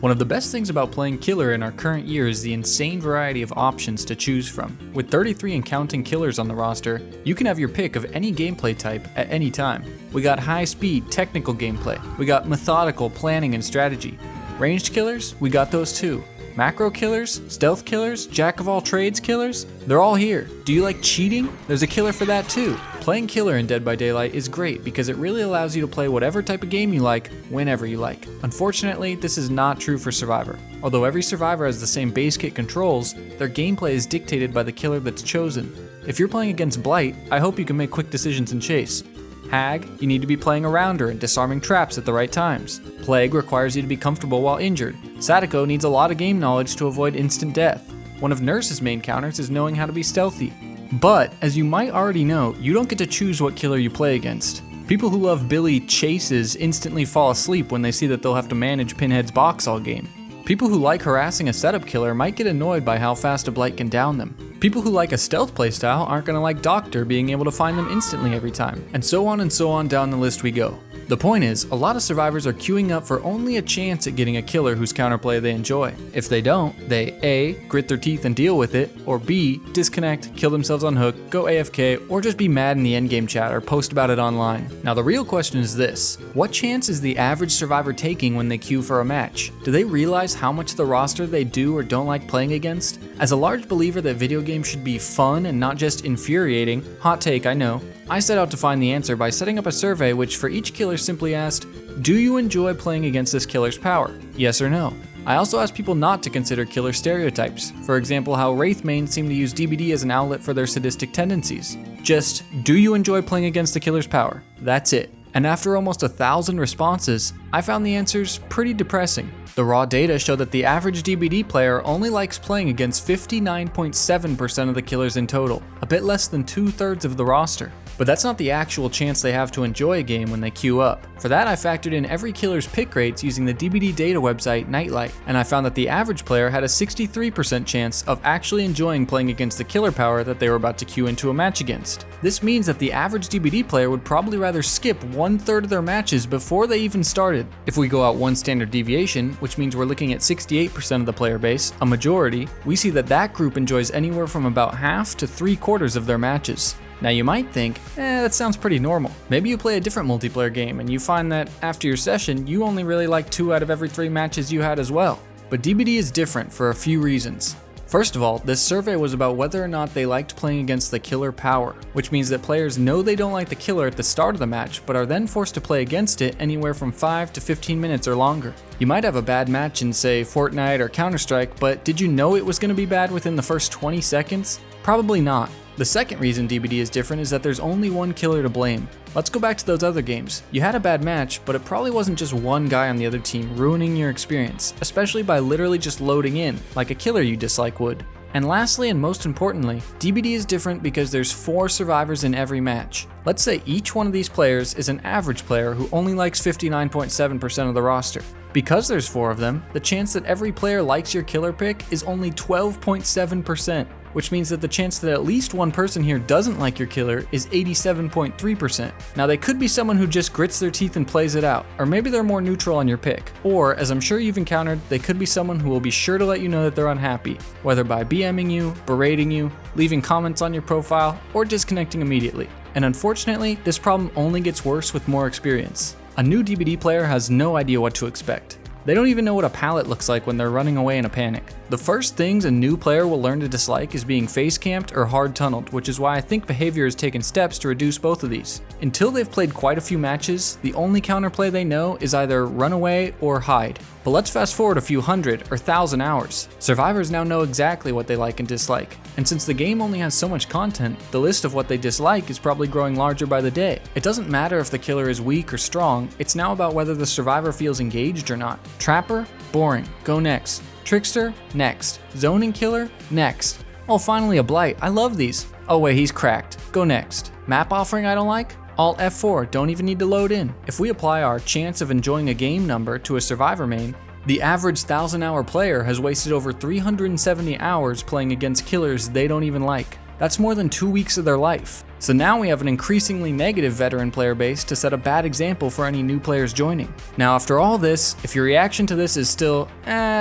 One of the best things about playing Killer in our current year is the insane variety of options to choose from. With 33 and counting killers on the roster, you can have your pick of any gameplay type at any time. We got high-speed, technical gameplay. We got methodical planning and strategy. Ranged killers? We got those too. Macro killers, stealth killers, jack-of-all-trades killers? They're all here. Do you like cheating? There's a killer for that too. Playing Killer in Dead by Daylight is great because it really allows you to play whatever type of game you like, whenever you like. Unfortunately, this is not true for Survivor. Although every Survivor has the same base kit controls, their gameplay is dictated by the killer that's chosen. If you're playing against Blight, I hope you can make quick decisions and chase. Hag, you need to be playing around her and disarming traps at the right times. Plague requires you to be comfortable while injured. Sadako needs a lot of game knowledge to avoid instant death. One of Nurse's main counters is knowing how to be stealthy. But, as you might already know, you don't get to choose what killer you play against. People who love Billy chases instantly fall asleep when they see that they'll have to manage Pinhead's box all game. People who like harassing a setup killer might get annoyed by how fast a Blight can down them. People who like a stealth playstyle aren't going to like Doctor being able to find them instantly every time. And so on down the list we go. The point is, a lot of survivors are queuing up for only a chance at getting a killer whose counterplay they enjoy. If they don't, they A, grit their teeth and deal with it, or B, disconnect, kill themselves on hook, go AFK, or just be mad in the endgame chat or post about it online. Now the real question is this: what chance is the average survivor taking when they queue for a match? Do they realize how much of the roster they do or don't like playing against? As a large believer that video games should be fun and not just infuriating, hot take I know, I set out to find the answer by setting up a survey which for each killer simply asked, do you enjoy playing against this killer's power? Yes or no? I also asked people not to consider killer stereotypes, for example how Wraith mains seem to use DBD as an outlet for their sadistic tendencies. Just, do you enjoy playing against the killer's power? That's it. And after almost 1,000 responses, I found the answers pretty depressing. The raw data show that the average DBD player only likes playing against 59.7% of the killers in total, a bit less than 2/3 of the roster. But that's not the actual chance they have to enjoy a game when they queue up. For that, I factored in every killer's pick rates using the DBD data website Nightlight, and I found that the average player had a 63% chance of actually enjoying playing against the killer power that they were about to queue into a match against. This means that the average DBD player would probably rather skip 1/3 of their matches before they even started. If we go out one standard deviation, which means we're looking at 68% of the player base, a majority, we see that that group enjoys anywhere from about half to 3/4 of their matches. Now you might think, that sounds pretty normal. Maybe you play a different multiplayer game and you find that after your session, you only really like 2 out of every 3 matches you had as well. But DBD is different for a few reasons. First of all, this survey was about whether or not they liked playing against the killer power, which means that players know they don't like the killer at the start of the match, but are then forced to play against it anywhere from 5 to 15 minutes or longer. You might have a bad match in, say, Fortnite or Counter-Strike, but did you know it was going to be bad within the first 20 seconds? Probably not. The second reason DBD is different is that there's only one killer to blame. Let's go back to those other games. You had a bad match, but it probably wasn't just one guy on the other team ruining your experience, especially by literally just loading in, like a killer you dislike would. And lastly, and most importantly, DBD is different because there's 4 survivors in every match. Let's say each one of these players is an average player who only likes 59.7% of the roster. Because there's 4 of them, the chance that every player likes your killer pick is only 12.7%. Which means that the chance that at least one person here doesn't like your killer is 87.3%. Now they could be someone who just grits their teeth and plays it out, or maybe they're more neutral on your pick. Or, as I'm sure you've encountered, they could be someone who will be sure to let you know that they're unhappy, whether by BMing you, berating you, leaving comments on your profile, or disconnecting immediately. And unfortunately, this problem only gets worse with more experience. A new DBD player has no idea what to expect. They don't even know what a pallet looks like when they're running away in a panic. The first things a new player will learn to dislike is being face camped or hard tunneled, which is why I think Behavior has taken steps to reduce both of these. Until they've played quite a few matches, the only counterplay they know is either run away or hide. But let's fast forward a few hundred or 1,000 hours. Survivors now know exactly what they like and dislike. And since the game only has so much content, the list of what they dislike is probably growing larger by the day. It doesn't matter if the killer is weak or strong, it's now about whether the survivor feels engaged or not. Trapper? Boring. Go next. Trickster? Next. Zoning killer? Next. Oh, finally a Blight. I love these. Oh wait, he's cracked. Go next. Map offering I don't like? Alt F4, don't even need to load in. If we apply our chance of enjoying a game number to a survivor main, the average 1,000-hour player has wasted over 370 hours playing against killers they don't even like. That's more than 2 weeks of their life. So now we have an increasingly negative veteran player base to set a bad example for any new players joining. Now after all this, if your reaction to this is still,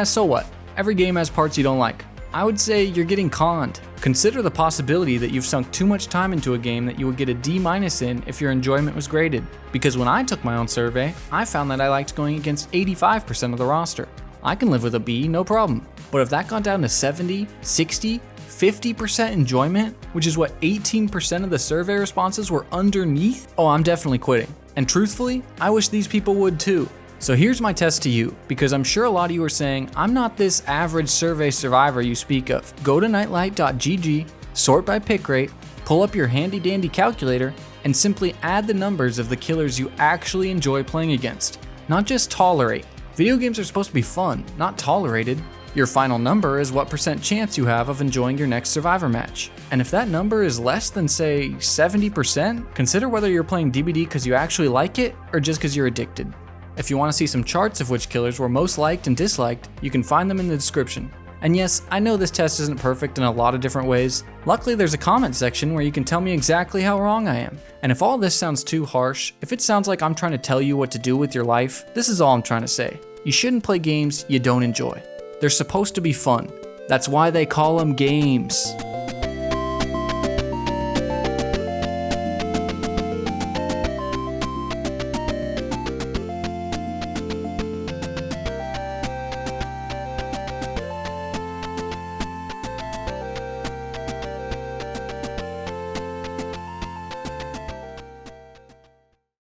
so what? Every game has parts you don't like. I would say you're getting conned. Consider the possibility that you've sunk too much time into a game that you would get a D- in if your enjoyment was graded. Because when I took my own survey, I found that I liked going against 85% of the roster. I can live with a B, no problem. But if that got down to 70, 60, 50% enjoyment, which is what 18% of the survey responses were underneath, oh, I'm definitely quitting. And truthfully, I wish these people would too. So here's my test to you, because I'm sure a lot of you are saying, I'm not this average survey survivor you speak of. Go to nightlight.gg, sort by pick rate, pull up your handy dandy calculator, and simply add the numbers of the killers you actually enjoy playing against, not just tolerate. Video games are supposed to be fun, not tolerated. Your final number is what % chance you have of enjoying your next Survivor match. And if that number is less than, say, 70%, consider whether you're playing DBD because you actually like it or just because you're addicted. If you want to see some charts of which killers were most liked and disliked, you can find them in the description. And yes, I know this test isn't perfect in a lot of different ways. Luckily, there's a comment section where you can tell me exactly how wrong I am. And if all this sounds too harsh, if it sounds like I'm trying to tell you what to do with your life, this is all I'm trying to say. You shouldn't play games you don't enjoy. They're supposed to be fun. That's why they call them games.